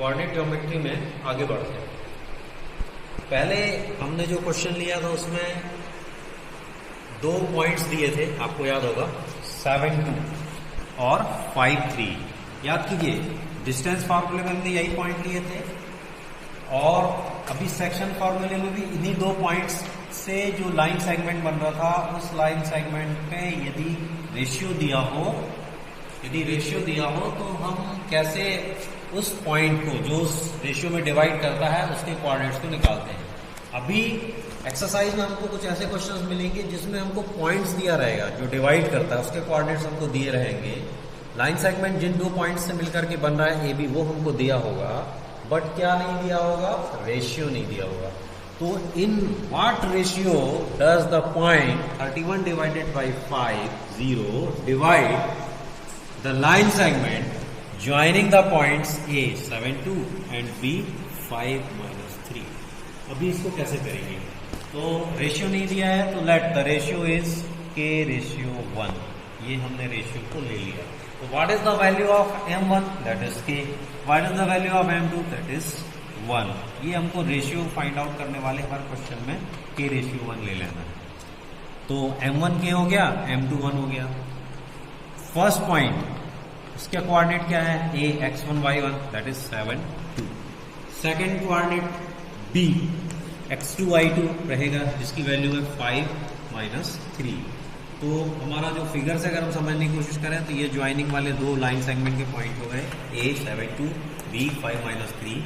Coordinate geometry में आगे बढ़ते हैं। पहले हमने जो क्वेश्चन लिया था उसमें 2 पॉइंट्स दिए थे, आपको याद होगा 7, 2 और 5, 3। याद कीजिए, डिस्टेंस फार्मूले में हमने यही पॉइंट लिए थे और अभी सेक्शन फार्मूले में भी इन्हीं 2 पॉइंट्स से जो लाइन सेगमेंट बन रहा था उस लाइन सेगमेंट पे यदि रेशियो दिया हो तो हम कैसे उस पॉइंट को जो उस रेशियो में डिवाइड करता है उसके कोऑर्डिनेट्स को निकालते हैं। अभी एक्सरसाइज में हमको कुछ ऐसे क्वेश्चंस मिलेंगे जिसमें हमको पॉइंट्स दिया रहेगा, जो डिवाइड करता है उसके कोऑर्डिनेट्स हमको दिए रहेंगे। लाइन सेगमेंट जिन 2 पॉइंट्स से मिलकर के बन रहा है ए बी, वो हमको दिया होगा, बट क्या नहीं दिया होगा? रेशियो नहीं दिया होगा। तो in what ratio does the point 31 divided by 5, 0 divide the line segment joining the points A 7, 2 and B 5, -3। अभी इसको कैसे करेंगे? तो रेशियो नहीं दिया है तो let the ratio is K ratio 1। ये हमने रेशियो को ले लिया। तो what is the value of M1? That is K। What is the value of M2? That is 1। ये हमको रेशियो फाइंड आउट करने वाले हर क्वेश्चन में K रेशियो 1 ले लेना है। तो M1 K हो गया, M2 1 हो गया। फर्स्ट पॉइंट, इसका कोऑर्डिनेट क्या है? A x1 y1 that is 7, 2। Second coordinate B x2 y2 रहेगा जिसकी वैल्यू है 5, -3। तो हमारा जो फिगर से अगर हम समझने की कोशिश करें तो ये ज्वाइनिंग वाले 2 लाइन सेगमेंट के पॉइंट हो गए, A 7, 2, B 5, -3।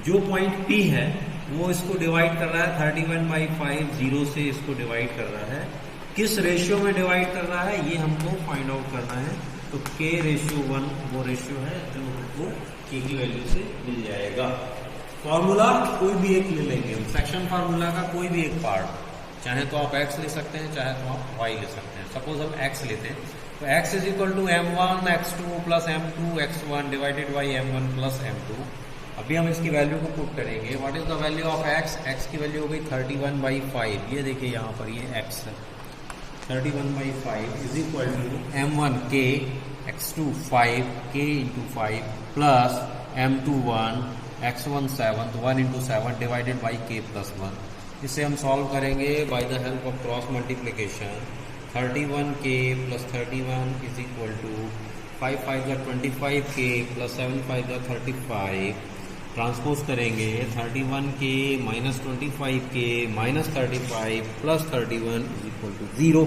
जो पॉइंट P है वो इसको डिवाइड कर रहा है 31/5, 0 से इसको डिवाइड कर रहा है। किस रेशियो में डिवाइड कर रहा है ये हमको फाइंड आउट करना है। तो K रेशियो 1 वो रेशियो है जो हमको K की वैल्यू से मिल जाएगा। फॉर्मूला कोई भी एक ले लेंगे हम, सेक्शन फार्मूला का कोई भी एक पार्ट, चाहे तो आप x ले सकते हैं, चाहे तो आप y ले सकते हैं। सपोज हम x लेते हैं तो x is equal to m1 x2 plus m2 x1 divided by m1 plus m2। अभी हम इसकी वैल्यू को पुट करेंगे। What is the value of x? x की वैल्यू हो गई 31/5। ये देखिए यहाँ पर ये x है, 31/5 is equal to m1 k x2 5 k into 5 plus m2 1 x1 7 तो 1 into 7 divided by k plus 1। इसे हम सॉल्व करेंगे by the help of cross multiplication. 31k plus 31 is equal to 5 5 25k plus 7 5 35। Transpose करेंगे 31k minus 25k minus 35 plus 31 is equal to 0।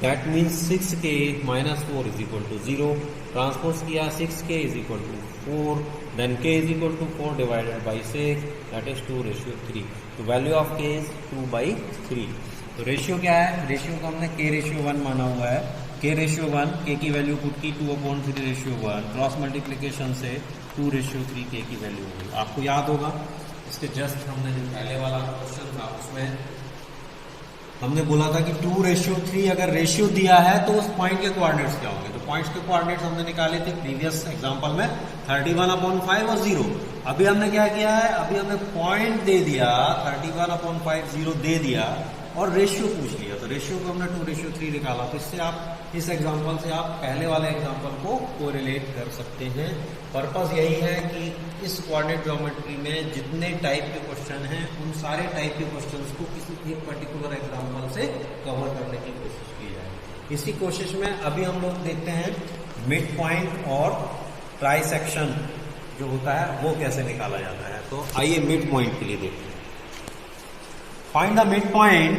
That means 6k minus 4 is equal to 0। Transpose किया 6k is equal to 4, then k is equal to 4 divided by 6 that is 2 ratio 3। तो value of k is 2/3। तो ratio क्या है? Ratio को हमने k ratio 1 माना हुआ है। k रेशियो 1, k की वैल्यू पुट की 2/3 रेशियो 1, क्रॉस मल्टीप्लीकेशन से 2 रेशियो 3 k की वैल्यू होगी। आपको याद होगा इसके जस्ट हमने जो पहले वाला क्वेश्चन था उसमें हमने बोला था कि 2 रेशियो 3 अगर रेशियो दिया है तो उस पॉइंट के कोऑर्डिनेट्स क्या होंगे। तो पॉइंट्स के कोऑर्डिनेट्स हमने निकाले थे प्रीवियस एग्जांपल में 31/5 और 0। अभी हमने क्या किया है? अभी हमने पॉइंट दे दिया 31/5, 0 दे दिया और रेशियो पूछ लिया। तो रेशियो को हमने 2 रेशियो 3 निकाला। तो इससे आप इस एग्जांपल से आप पहले वाले एग्जांपल को कोरिलेट कर सकते हैं। पर्पस यही है कि इस कोऑर्डिनेट ज्योमेट्री में जितने टाइप के क्वेश्चन हैं उन सारे टाइप के क्वेश्चंस को किसी एक पर्टिकुलर एग्जांपल से कवर करने की कोशिश की जाए। इसी कोशिश में अभी हम लोग देखते हैं मिड पॉइंट और ट्राई सेक्शन जो होता है वो कैसे निकाला जाता है। तो आइए मिड पॉइंट के लिए देखते हैं। Find the midpoint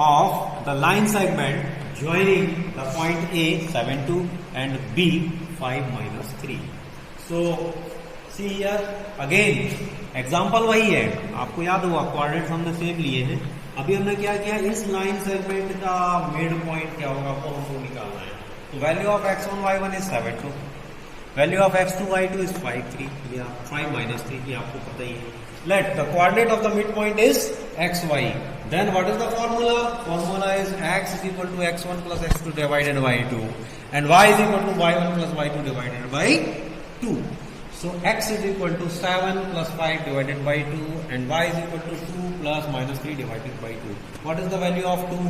of the line segment joining the point A 7, 2 and B 5, -3। So see here again example वही है, आपको याद होगा कोऑर्डिनेट्स हमने सेम लिए हैं। अभी हमने क्या किया? इस लाइन सेगमेंट का मिड पॉइंट क्या होगा वो हमको निकालना है। तो value of x1 y1 is 7, 2, value of x2 y2 is 5, 3 या 5, -3 ये आपको पता ही है। Let the coordinate of the midpoint is x, y. Then what is the formula? Formula is x is equal to x1 plus x2 divided by 2 and y is equal to y1 plus y2 divided by 2. So x is equal to 7 plus 5 divided by 2 and y is equal to 2 plus -3 divided by 2. What is the value of 2?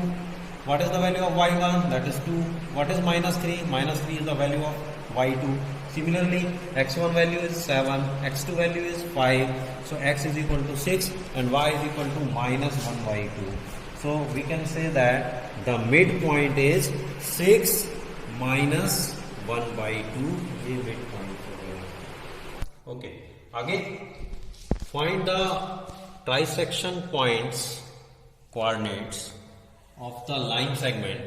What is the value of y1? That is 2. What is -3? -3 is the value of y2. Similarly, x1 value is 7, x2 value is 5, so x is equal to 6 and y is equal to minus 1 by 2. So we can say that the midpoint is 6 minus 1 by 2. ये midpoint हो गया. Okay, आगे find the trisection points coordinates of the line segment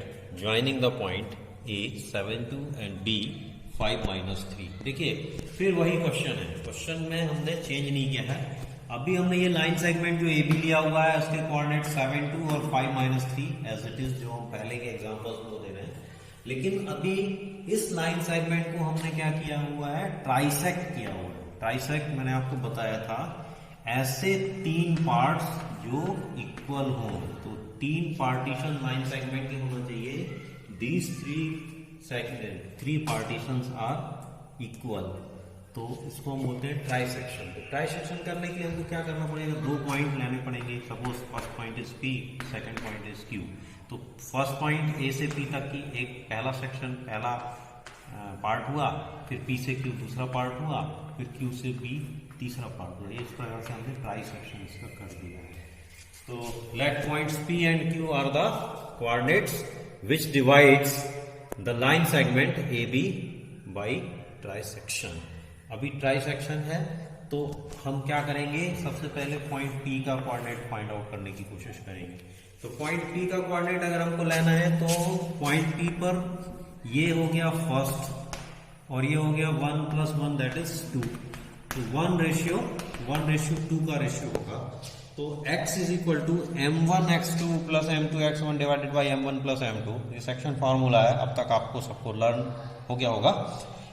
joining the point A 7 2 and B 5 minus 3. देखिए फिर वही question है, question में हमने चेंज नहीं किया है. अभी हमने ये लाइन सेगमेंट जो ए बी लिया हुआ है उसके कोऑर्डिनेट 7 2 और 5 माइनस 3 एज इट इज जो हम पहले के एग्जांपल्स को दे रहे हैं. लेकिन अभी इस लाइन सेगमेंट को हमने क्या किया हुआ है, ट्राइसेक्ट किया हुआ है. ट्राइसेक्ट मैंने आपको बताया था ऐसे तीन पार्ट्स जो इक्वल हो, तो तीन पार्टीशन लाइन सेगमेंट के होना चाहिए. These three partitions are equal, तो इसको हम बोलते हैं ट्राइसेक्शन. तो ट्राइसेक्शन करने के लिए हमको क्या करना पड़ेगा, दो पॉइंट लेने पड़ेंगे. Suppose first point is P, second point is Q. तो फर्स्ट पॉइंट ए से पी तक की एक पहला सेक्शन, पहला पार्ट हुआ, फिर पी से क्यू दूसरा पार्ट हुआ, फिर क्यू से बी तीसरा पार्ट हुआ. इस प्रकार से हमने ट्राइसेक्शन इसका कर दिया है. तो let points P and Q are the coordinates which divides the line segment AB by trisection. अभी ट्राइसेक्शन है तो हम क्या करेंगे, सबसे पहले पॉइंट P का कोऑर्डिनेट फाइंड आउट करने की कोशिश करेंगे. तो पॉइंट P का कोऑर्डिनेट अगर हमको लेना है तो पॉइंट P पर ये हो गया फर्स्ट और ये हो गया 1 + 1 दैट इज 2. तो 1:2 का रेशियो होगा. तो x is equal to m1 x2 plus m2 x1 divided by m1 plus m2. ये सेक्शन फॉर्मूला है, अब तक आपको सबको लर्न हो गया होगा.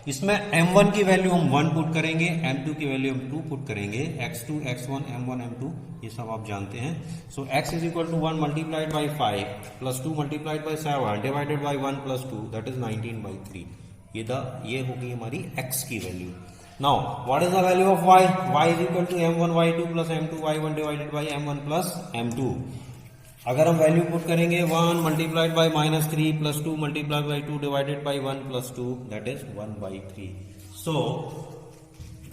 इसमें m1 की वैल्यू हम 1 पुट करेंगे, m2 की वैल्यू हम 2 पुट करेंगे, x2 x1 m1 m2 ये सब आप जानते हैं. So x is equal to 1 multiplied by 5 plus 2 multiplied by 7 divided by 1 plus 2 that is 19/3. ये होगी हमारी x की वैल्यू. Now, what is the value of y? Y is equal to m1 y2 plus m2 y1 divided by m1 plus m2. अगर हम value put करेंगे 1 multiplied by -3 plus 2 multiplied by 2 divided by 1 plus 2 that is 1/3. So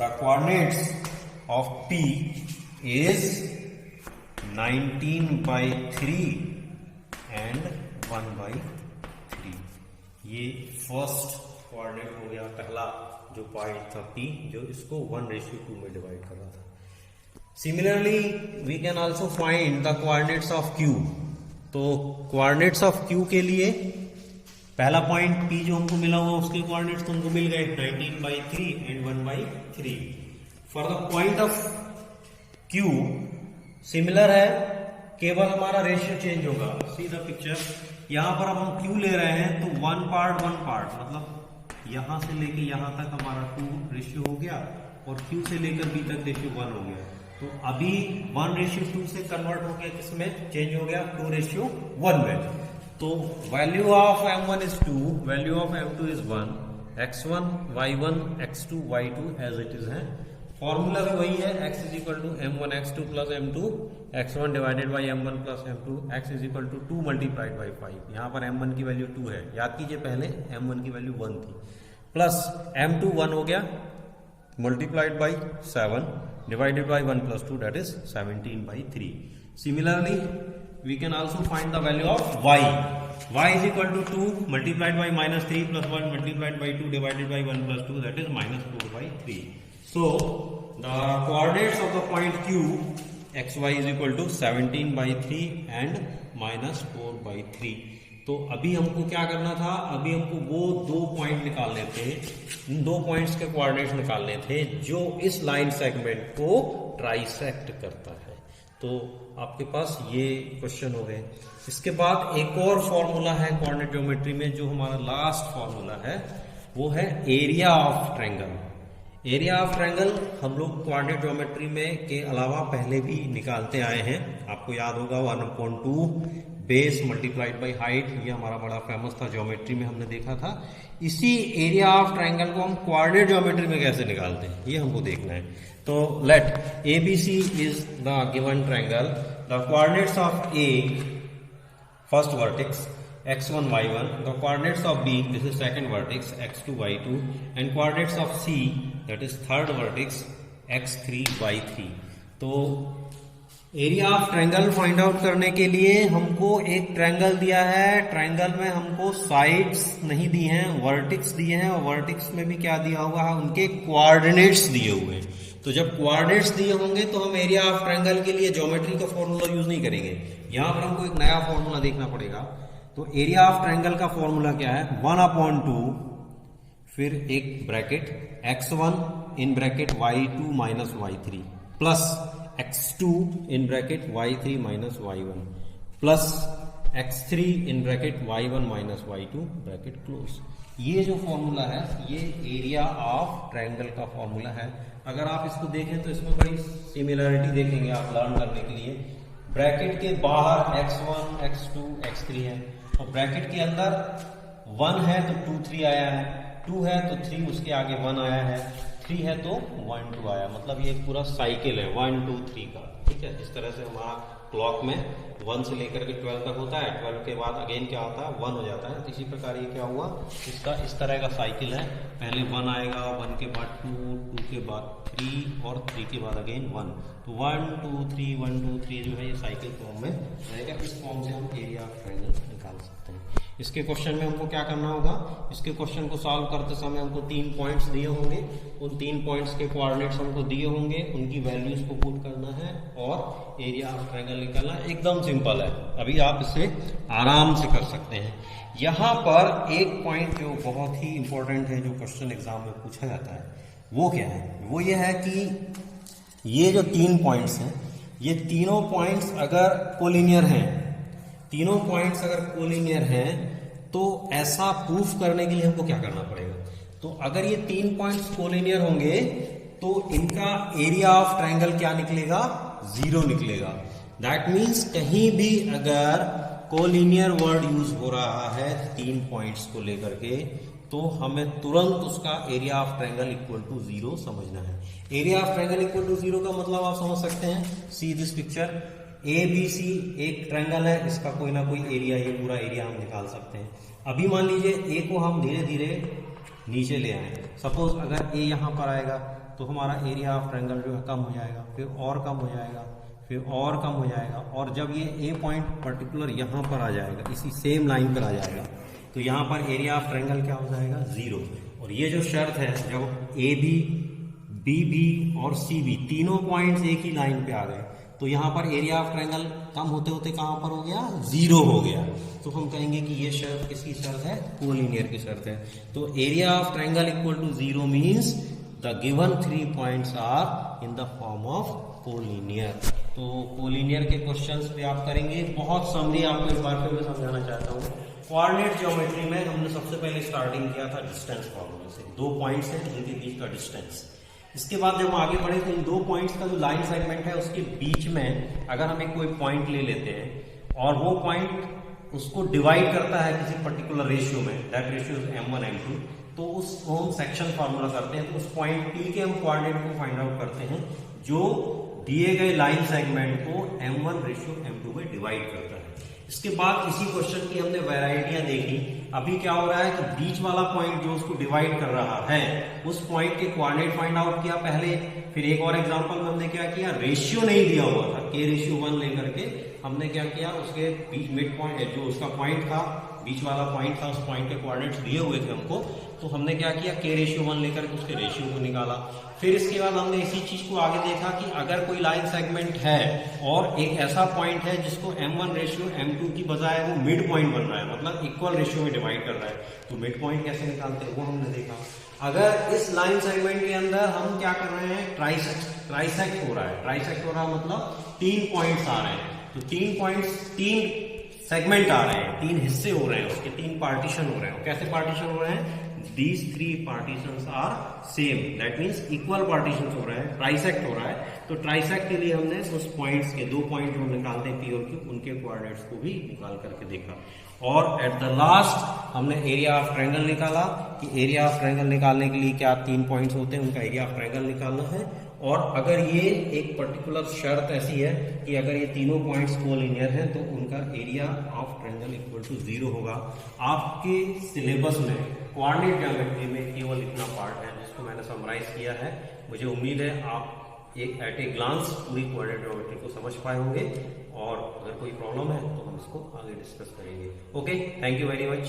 the coordinates of P is 19/3 and 1/3. ये first coordinate हो गया, पहला जो point था P, जो इसको 1:2 में डिवाइड कर रहा था. Similarly we can also find the coordinates of Q. तो कोऑर्डिनेट्स ऑफ Q के लिए पहला पॉइंट P जो हमको मिला हुआ उसके कोऑर्डिनेट्स तुमको मिल गए 19/3 and 1/3. For the point of Q similar है, केवल हमारा रेशियो चेंज होगा. सी द पिक्चर, यहां पर अब हम Q ले रहे हैं तो 1 पार्ट मतलब यहां से लेके यहां तक हमारा 2 रेशियो हो गया और Q से लेकर B तक रेशियो 1 हो गया. तो अभी 1:2 से कन्वर्ट हो गया, किसमें चेंज हो गया, 2:1 में. तो value of m1 is 2, value of m2 is 1, x1 y1 x2 y2 as it is है. फॉर्मूला भी वही है, x is equal to m1 x2 plus m2 x1 divided by m1 plus m2, x is equal to 2 multiplied by 5. यहाँ पर m1 की value 2 है, याद कीजिए पहले m1 की वैल्यू 1 थी, प्लस m2 1 हो गया multiplied by 7 divided by 1 plus 2 that is 17/3. Similarly we can also find the value of y. y is equal to 2 multiplied by -3 plus 1 multiplied by 2 divided by 1 plus 2 that is -4/3. So the coordinates of the point Q xy is equal to 17/3 and -4/3. तो अभी हमको क्या करना था, अभी हमको वो दो पॉइंट निकालने थे, इन दो पॉइंट्स के कोऑर्डिनेट्स निकालने थे जो इस लाइन सेगमेंट को ट्राइसेक्ट करता है. तो आपके पास ये क्वेश्चन हो गए. इसके बाद एक और फॉर्मूला है कोऑर्डिनेट ज्योमेट्री में, जो हमारा लास्ट फॉर्मूला है, वो है area of triangle. Area of triangle हम लोग कोऑर्डिनेट ज्योमेट्री में के अलावा पहले भी निकालते आए हैं. आपको याद होगा 1/2 बेस मल्टीप्लाइड बाई हाइट, ये हमारा बड़ा फेमस था, ज्योमेट्री में हमने देखा था. इसी एरिया ऑफ ट्रायंगल को हम कोऑर्डिनेट ज्योमेट्री में कैसे निकालते हैं ये हमको देखना है. तो let ABC is the given triangle. The coordinates of A, first vertex x1 y1, the coordinates of B, this is second vertex, x2 y2, and coordinates of C, that is third vertex, x3 y3. तो area of triangle find out करने के लिए हमको एक triangle दिया है, triangle में हमको साइड्स नहीं दी हैं, वर्टिक्स दिए हैं, और वर्टिक्स में भी क्या दिया हुआ है, उनके कोऑर्डिनेट्स दिए हुए हैं। तो जब कोऑर्डिनेट्स दिए होंगे तो हम एरिया ऑफ ट्रायंगल के लिए ज्योमेट्री का फॉर्मूला यूज नहीं करेंगे, यहां पर हमको एक नया फॉर्मूला देखना पड़ेगा। तो एरिया ऑफ ट्रायंगल का फॉर्मूला क्या है, 1/2 फिर एक bracket x1 in bracket y2 minus y3 plus x2 in bracket y3 minus y1 plus x3 in bracket y1 minus y2 bracket close. ये जो फॉर्मूला है ये एरिया ऑफ ट्रायंगल का फॉर्मूला है। अगर आप इसको देखें तो इसमें बड़ी सिमिलरिटी देखेंगे आप लर्न करने के लिए। ब्रैकेट के बाहर x1 x2 x3 है और ब्रैकेट के अंदर 1 है तो 2 3 आया है, 2 है तो 3 उसके आगे 1 आया है, 3 है तो 1 2 आया। मतलब ये एक पूरा साइकिल है 1 2 3 का, ठीक है। इस तरह से हमारा क्लॉक में 1 से लेकर के 12 तक होता है, 12 के बाद अगेन क्या होता है 1 हो जाता है। इसी प्रकार ये क्या हुआ, इसका इस तरह का साइकिल है, पहले 1 आएगा, 1 के बाद 2, 2 के बाद 3 और 3 के बाद अगेन 1। तो 1 2 3 1 2 3 जो है ये साइकिल फॉर्म में रहेगा। इस फॉर्म से हम एरिया ऑफ ट्रायंगल निकाल सकते हैं। इसके क्वेश्चन में हमको क्या करना होगा, इसके क्वेश्चन को सॉल्व करते समय हमको 3 पॉइंट्स दिए होंगे, उन 3 पॉइंट्स के कोऑर्डिनेट्स हमको दिए होंगे, उनकी वैल्यूज को पुट करना है और एरिया ऑफ ट्रायंगल निकालना है। एकदम सिंपल है, अभी आप इसे आराम से कर सकते हैं। यहाँ पर एक पॉइंट जो बहुत ही इंपॉर्टेंट है, जो क्वेश्चन एग्जाम में पूछा जाता है, वो क्या है, वो ये है कि ये जो 3 पॉइंट्स हैं, ये तीनों पॉइंट्स अगर कोलिनियर हैं, तीनों पॉइंट्स अगर कोलिनियर हैं तो ऐसा प्रूफ करने के लिए हमको क्या करना पड़ेगा। तो अगर ये 3 पॉइंट्स कोलिनियर होंगे तो इनका एरिया ऑफ ट्रायंगल क्या निकलेगा, 0 निकलेगा। दैट मीन्स कहीं भी अगर कोलिनियर वर्ड यूज हो रहा है 3 पॉइंट्स को लेकर के, तो हमें तुरंत उसका area of triangle equal to 0 समझना है। Area of triangle equal to 0 का मतलब आप समझ सकते हैं, सी दिस पिक्चर, ABC एक ट्रायंगल है, इसका कोई ना कोई एरिया, ये पूरा एरिया हम निकाल सकते हैं। अभी मान लीजिए A को हम धीरे धीरे नीचे ले आए, सपोज अगर A यहाँ पर आएगा तो हमारा एरिया ऑफ ट्रायंगल जो है कम हो जाएगा, फिर और कम हो जाएगा, फिर और कम हो जाएगा, और जब ये A पॉइंट पर्टिकुलर यहाँ पर आ जाएगा, इसी सेम लाइन पर आ जाएगा, तो यहाँ पर एरिया ऑफ ट्रायंगल क्या हो जाएगा, 0। और ये जो शर्त है, जब AB, BB और CB तीनों पॉइंट्स एक ही लाइन पे आ गए तो यहाँ पर एरिया ऑफ ट्रायंगल कम होते होते कहाँ पर हो गया, 0 हो गया। तो हम कहेंगे कि ये शर्त किसकी शर्त है, कोलिनियर की शर्त है। तो area of triangle equal to 0 means the given 3 points are in the form of collinear. तो कोलिनियर के क्वेश्चंस पे आप करेंगे। बहुत समरी आपको एक बार फिर मैं समझाना चाहता हूँ। कोऑर्डिनेट ज्योमेट्री में हमने सबसे पहले स्टार्टिंग किया था डिस्टेंस फॉर्मूले से, 2 पॉइंट्स हैं जिनके बीच का डिस्टेंस। इसके बाद जब हम आगे बढ़े तो इन 2 पॉइंट्स का जो लाइन सेगमेंट है उसके बीच में अगर हम एक कोई पॉइंट ले लेते हैं और वो पॉइंट उसको डिवाइड करता है किसी पर्टिकुलर रेशियो में, that ratio is m1 m2, तो उसको हम सेक्शन फार्मूला करते हैं। तो उस पॉइंट P के हम कोऑर्डिनेट को फाइंड आउट करते हैं जो दिए गए लाइन सेगमेंट को m1:m2 में डिवाइड करता है। इसके बाद इसी क्वेश्चन की हमने वैरायटियां देखी। अभी क्या हो रहा है कि बीच वाला पॉइंट जो उसको डिवाइड कर रहा है उस पॉइंट के कोऑर्डिनेट फाइंड आउट किया पहले। फिर एक और एग्जांपल में हमने क्या किया, रेशियो नहीं दिया हुआ था, k/1 लेकर के हमने क्या किया, उसके बीच मिड पॉइंट जो उसका पॉइंट था, बीच वाला पॉइंट था, उस पॉइंट के कोऑर्डिनेट्स दिए हुए थे हमको, तो हमने क्या किया, k/1 लेकर के उसके रेशियो को निकाला। फिर इसके बाद हमने इसी चीज को आगे देखा कि अगर कोई लाइन सेगमेंट है और एक ऐसा पॉइंट है जिसको m1:m2 की बजाय वो मिड पॉइंट बन रहा है, मतलब इक्वल रेशियो में डिवाइड कर रहा है, तो मिड पॉइंट कैसे निकालते हैं वो हमने देखा। अगर इस लाइन सेगमेंट के अंदर हम क्या कर रहे हैं, ट्राइसेक्ट हो रहा है, ट्राइसेक्ट हो रहा है मतलब 3 पॉइंट्स आ रहे हैं, तो 3 पॉइंट्स 3 सेगमेंट आ रहे हैं, 3 हिस्से हो रहे हैं, उसके 3 पार्टीशन हो रहे हैं। कैसे पार्टीशन हो रहे हैं, these 3 partitions are same, that means equal partitions हो रहे हैं, ट्राइसेक्ट हो रहा है। तो ट्राइसेक्ट के लिए हमने उस पॉइंट्स के 2 पॉइंट जो निकालते हैं P और Q, उनके कोऑर्डिनेट्स को भी निकाल करके देखा। और एट द लास्ट हमने एरिया ऑफ ट्रायंगल निकाला कि एरिया ऑफ ट्रायंगल निकालने के लिए क्या 3 पॉइंट्स होते हैं, उनका एरिया ऑफ ट्रायंगल निकालना है। और अगर ये एक पर्टिकुलर शर्त ऐसी है कि अगर ये तीनों पॉइंट्स कोलिनियर हैं तो उनका area of triangle equal to 0 होगा। आपके सिलेबस में कोऑर्डिनेट ज्योमेट्री में केवल इतना पार्ट है जिसको मैंने समराइज किया है। मुझे उम्मीद है आप एक एट ए ग्लांस पूरी कोऑर्डिनेट ज्योमेट्री को समझ पाए होंगे, और अगर कोई प्रॉब्लम है तो हम इसको आगे डिस्कस करेंगे। Okay, thank you very much.